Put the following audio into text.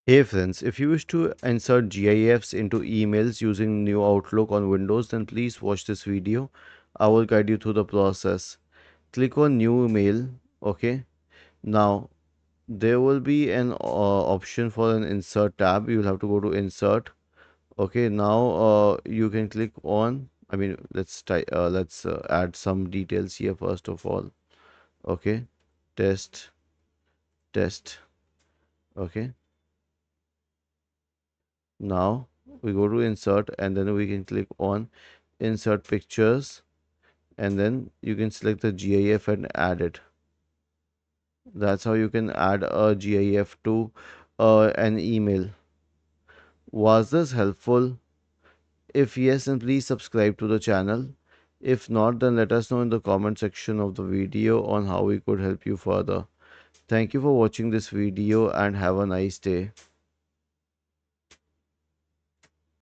Hey friends, if you wish to insert GIFs into emails using new Outlook on Windows, then please watch this video. I will guide you through the process. Click on New Mail. Okay. Now there will be an option for an Insert tab. You will have to go to Insert. Okay. Now you can click on. Let's add some details here first of all. Okay. Test, test. Okay. Now we go to insert and then we can click on insert pictures and then you can select the GIF and add it. That's how you can add a GIF to an email. Was this helpful? If yes, then please subscribe to the channel. If not, then let us know in the comment section of the video on how we could help you further. Thank you for watching this video and have a nice day.